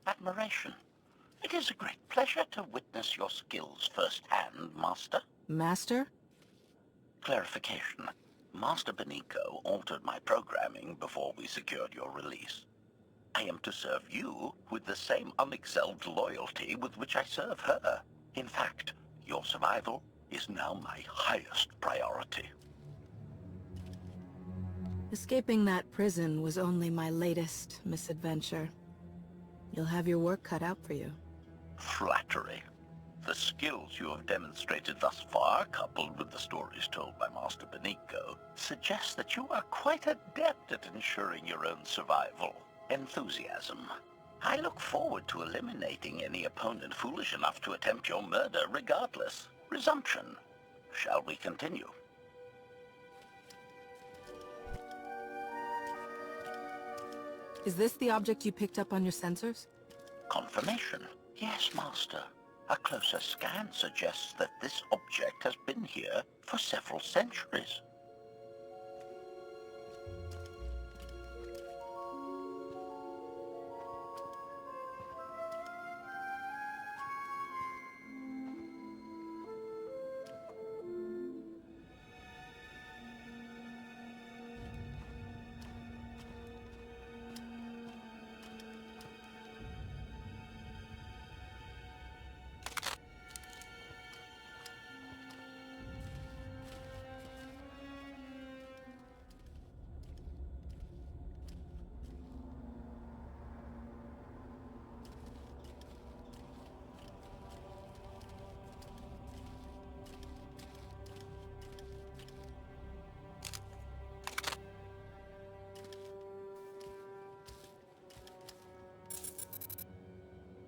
admiration. It is a great pleasure to witness your skills firsthand, Master. Master? Clarification. Master Benico altered my programming before we secured your release. I am to serve you with the same unexcelled loyalty with which I serve her. In fact, your survival is now my highest priority. Escaping that prison was only my latest misadventure. You'll have your work cut out for you. Flattery. The skills you have demonstrated thus far, coupled with the stories told by Master Benico, suggest that you are quite adept at ensuring your own survival. Enthusiasm. I look forward to eliminating any opponent foolish enough to attempt your murder regardless. Resumption. Shall we continue? Is this the object you picked up on your sensors? Confirmation. Yes, Master. A closer scan suggests that this object has been here for several centuries.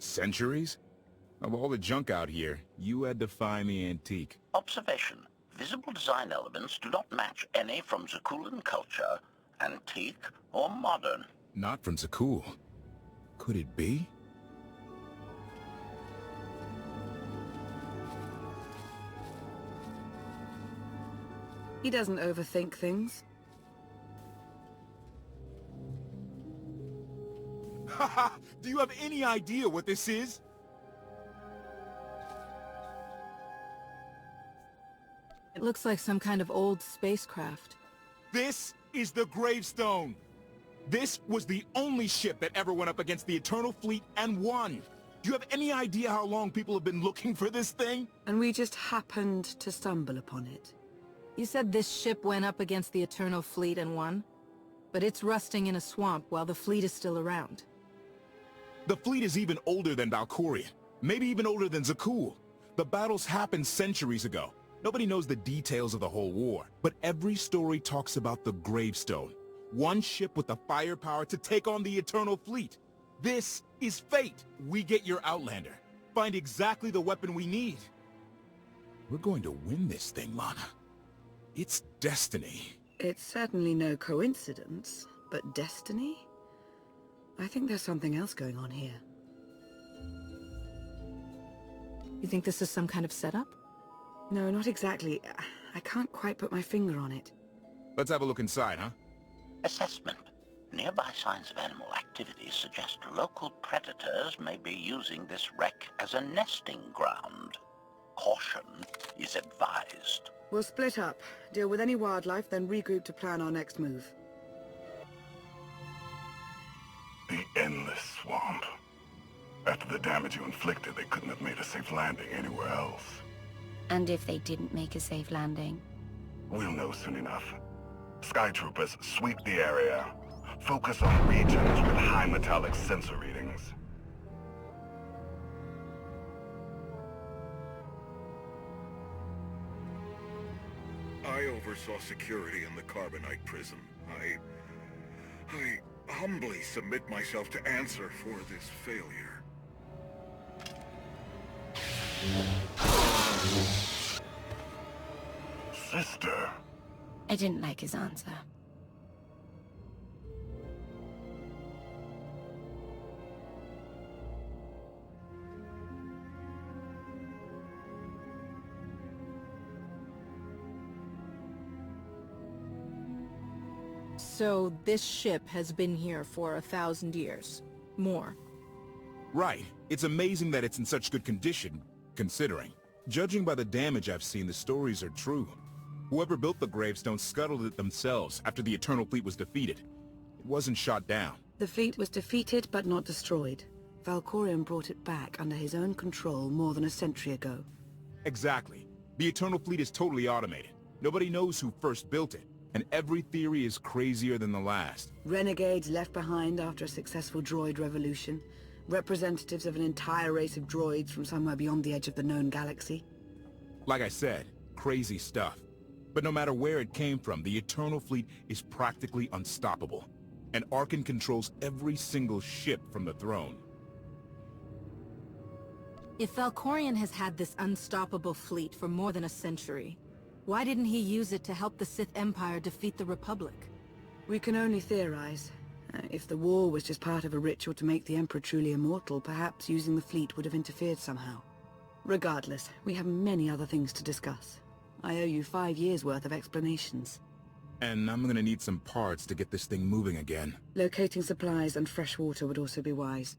Centuries? Of all the junk out here, you had to find the antique. Observation. Visible design elements do not match any from Zakulan culture, antique or modern. Not from Zakul. Could it be? He doesn't overthink things. Haha! Do you have any idea what this is? It looks like some kind of old spacecraft. This is the Gravestone! This was the only ship that ever went up against the Eternal Fleet and won! Do you have any idea how long people have been looking for this thing? And we just happened to stumble upon it. You said this ship went up against the Eternal Fleet and won? But it's rusting in a swamp while the fleet is still around. The fleet is even older than Valkyrian. Maybe even older than Zakul. The battles happened centuries ago. Nobody knows the details of the whole war. But every story talks about the Gravestone. One ship with the firepower to take on the Eternal Fleet. This is fate. We get your Outlander. Find exactly the weapon we need. We're going to win this thing, Lana. It's destiny. It's certainly no coincidence, but destiny? I think there's something else going on here. You think this is some kind of setup? No, not exactly. I can't quite put my finger on it. Let's have a look inside, huh? Assessment. Nearby signs of animal activity suggest local predators may be using this wreck as a nesting ground. Caution is advised. We'll split up, deal with any wildlife, then regroup to plan our next move. The endless swamp. After the damage you inflicted, they couldn't have made a safe landing anywhere else. And if they didn't make a safe landing? We'll know soon enough. Sky troopers, sweep the area. Focus on regions with high metallic sensor readings. I oversaw security in the Carbonite prison. I humbly submit myself to answer for this failure. Sister. I didn't like his answer. So this ship has been here for 1,000 years. More. Right. It's amazing that it's in such good condition, considering. Judging by the damage I've seen, the stories are true. Whoever built the Gravestone scuttled it themselves after the Eternal Fleet was defeated. It wasn't shot down. The fleet was defeated but not destroyed. Valkorion brought it back under his own control more than a century ago. Exactly. The Eternal Fleet is totally automated. Nobody knows who first built it, and every theory is crazier than the last. Renegades left behind after a successful droid revolution. Representatives of an entire race of droids from somewhere beyond the edge of the known galaxy. Like I said, crazy stuff. But no matter where it came from, the Eternal Fleet is practically unstoppable. And Arkan controls every single ship from the throne. If Valkorion has had this unstoppable fleet for more than a century, why didn't he use it to help the Sith Empire defeat the Republic? We can only theorize. If the war was just part of a ritual to make the Emperor truly immortal, perhaps using the fleet would have interfered somehow. Regardless, we have many other things to discuss. I owe you 5 years' worth of explanations. And I'm gonna need some parts to get this thing moving again. Locating supplies and fresh water would also be wise.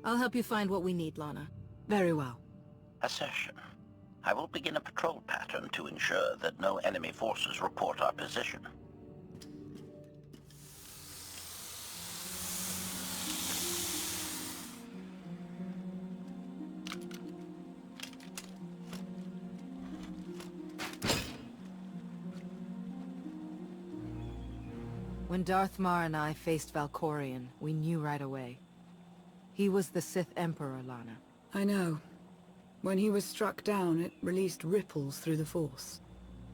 I'll help you find what we need, Lana. Very well. Assertion. I will begin a patrol pattern to ensure that no enemy forces report our position. When Darth Mar and I faced Valkorion, we knew right away. He was the Sith Emperor, Lana. I know. When he was struck down, it released ripples through the Force.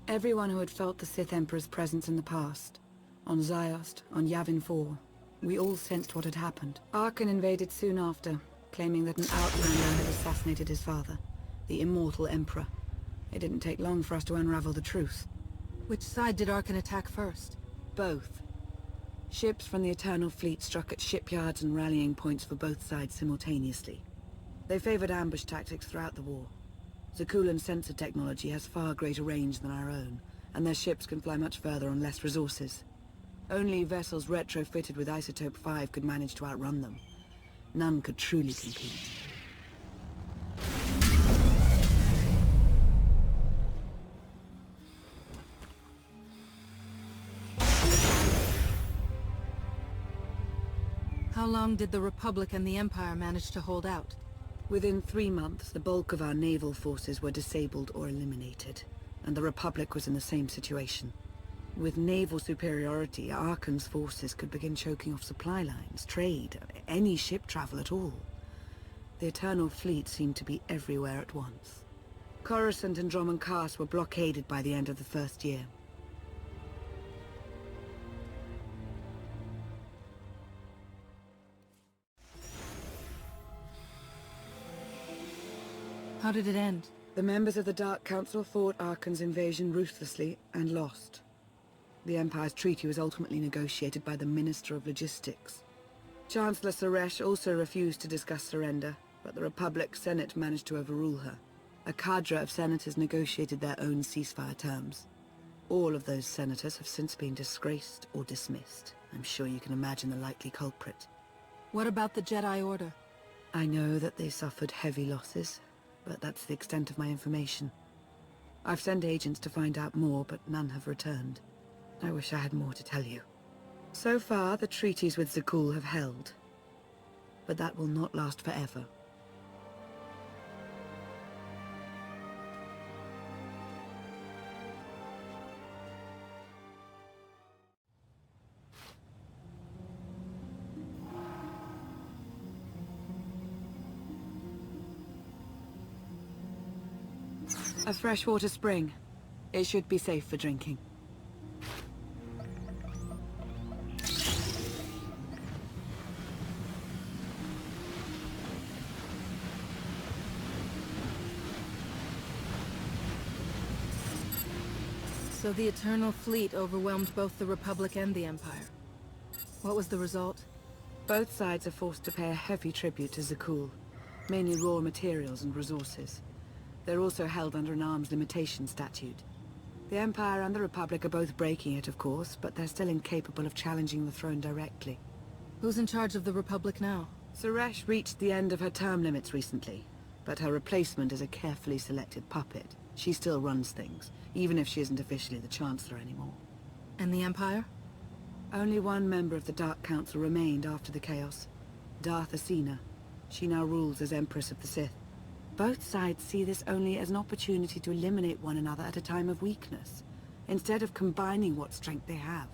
Everyone who had felt the Sith Emperor's presence in the past, on Ziost, on Yavin 4, we all sensed what had happened. Arkan invaded soon after, claiming that an outlander had assassinated his father, the immortal Emperor. It didn't take long for us to unravel the truth. Which side did Arkan attack first? Both. Ships from the Eternal Fleet struck at shipyards and rallying points for both sides simultaneously. They favored ambush tactics throughout the war. Zakulan's sensor technology has far greater range than our own, and their ships can fly much further on less resources. Only vessels retrofitted with Isotope 5 could manage to outrun them. None could truly compete. How long did the Republic and the Empire manage to hold out? Within 3 months, the bulk of our naval forces were disabled or eliminated, and the Republic was in the same situation. With naval superiority, Arkan's forces could begin choking off supply lines, trade, any ship travel at all. The Eternal Fleet seemed to be everywhere at once. Coruscant and Dromund Kaas were blockaded by the end of the first year. How did it end? The members of the Dark Council fought Arkan's invasion ruthlessly and lost. The Empire's treaty was ultimately negotiated by the Minister of Logistics. Chancellor Suresh also refused to discuss surrender, but the Republic Senate managed to overrule her. A cadre of senators negotiated their own ceasefire terms. All of those senators have since been disgraced or dismissed. I'm sure you can imagine the likely culprit. What about the Jedi Order? I know that they suffered heavy losses, but that's the extent of my information. I've sent agents to find out more, but none have returned. I wish I had more to tell you. So far, the treaties with Zakul have held, but that will not last forever. A freshwater spring. It should be safe for drinking. So the Eternal Fleet overwhelmed both the Republic and the Empire. What was the result? Both sides are forced to pay a heavy tribute to Zakul, mainly raw materials and resources. They're also held under an arms limitation statute. The Empire and the Republic are both breaking it, of course, but they're still incapable of challenging the throne directly. Who's in charge of the Republic now? Suresh reached the end of her term limits recently, but her replacement is a carefully selected puppet. She still runs things, even if she isn't officially the Chancellor anymore. And the Empire? Only one member of the Dark Council remained after the chaos. Darth Asina. She now rules as Empress of the Sith. Both sides see this only as an opportunity to eliminate one another at a time of weakness, instead of combining what strength they have.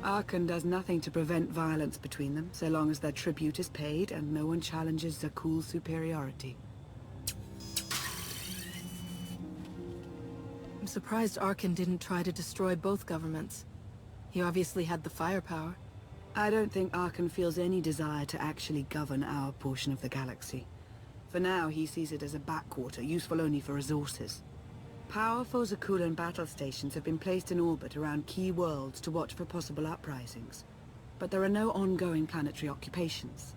Arkan does nothing to prevent violence between them, so long as their tribute is paid and no one challenges Zakuul's superiority. I'm surprised Arkan didn't try to destroy both governments. He obviously had the firepower. I don't think Arkan feels any desire to actually govern our portion of the galaxy. For now, he sees it as a backwater, useful only for resources. Powerful Zakuulan battle stations have been placed in orbit around key worlds to watch for possible uprisings. But there are no ongoing planetary occupations.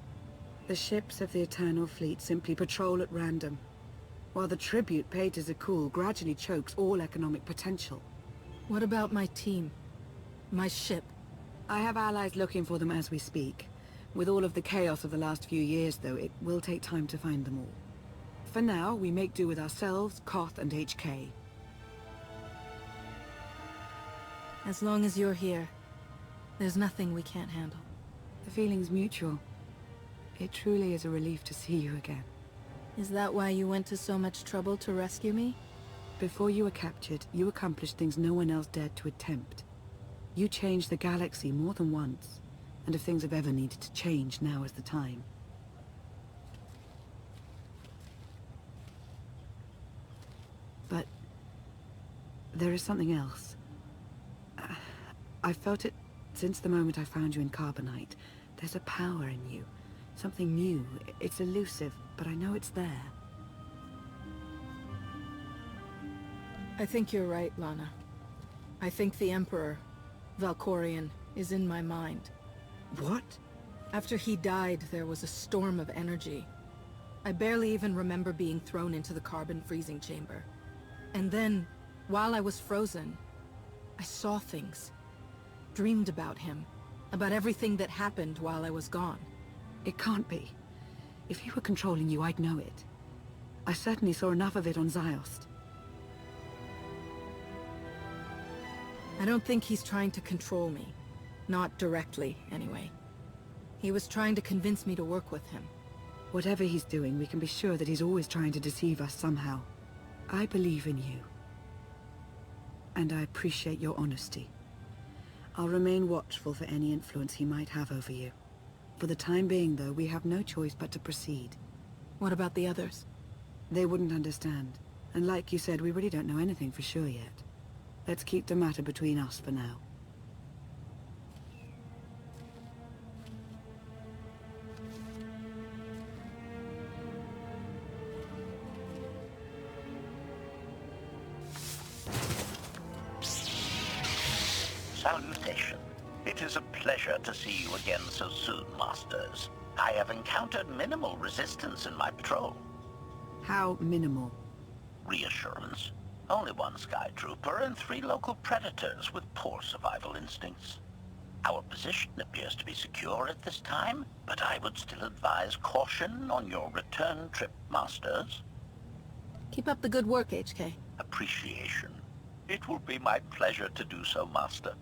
The ships of the Eternal Fleet simply patrol at random, while the tribute paid to Zakuul gradually chokes all economic potential. What about my team? My ship? I have allies looking for them as we speak. With all of the chaos of the last few years, though, it will take time to find them all. For now, we make do with ourselves, KotFE, and HK. As long as you're here, there's nothing we can't handle. The feeling's mutual. It truly is a relief to see you again. Is that why you went to so much trouble to rescue me? Before you were captured, you accomplished things no one else dared to attempt. You changed the galaxy more than once, and if things have ever needed to change, now is the time. But there is something else. I've felt it since the moment I found you in Carbonite. There's a power in you. Something new. It's elusive, but I know it's there. I think you're right, Lana. I think the Emperor, Valkorion, is in my mind. What? After he died, there was a storm of energy. I barely even remember being thrown into the carbon freezing chamber. And then, while I was frozen, I saw things. Dreamed about him. About everything that happened while I was gone. It can't be. If he were controlling you, I'd know it. I certainly saw enough of it on Ziost. I don't think he's trying to control me. Not directly, anyway. He was trying to convince me to work with him. Whatever he's doing, we can be sure that he's always trying to deceive us somehow. I believe in you. And I appreciate your honesty. I'll remain watchful for any influence he might have over you. For the time being, though, we have no choice but to proceed. What about the others? They wouldn't understand. And like you said, we really don't know anything for sure yet. Let's keep the matter between us for now. Salutation. It is a pleasure to see you again so soon, Masters. I have encountered minimal resistance in my patrol. How minimal? Reassurance. Only one Sky Trooper and 3 local predators with poor survival instincts. Our position appears to be secure at this time, but I would still advise caution on your return trip, Masters. Keep up the good work, HK. Appreciation. It will be my pleasure to do so, Master.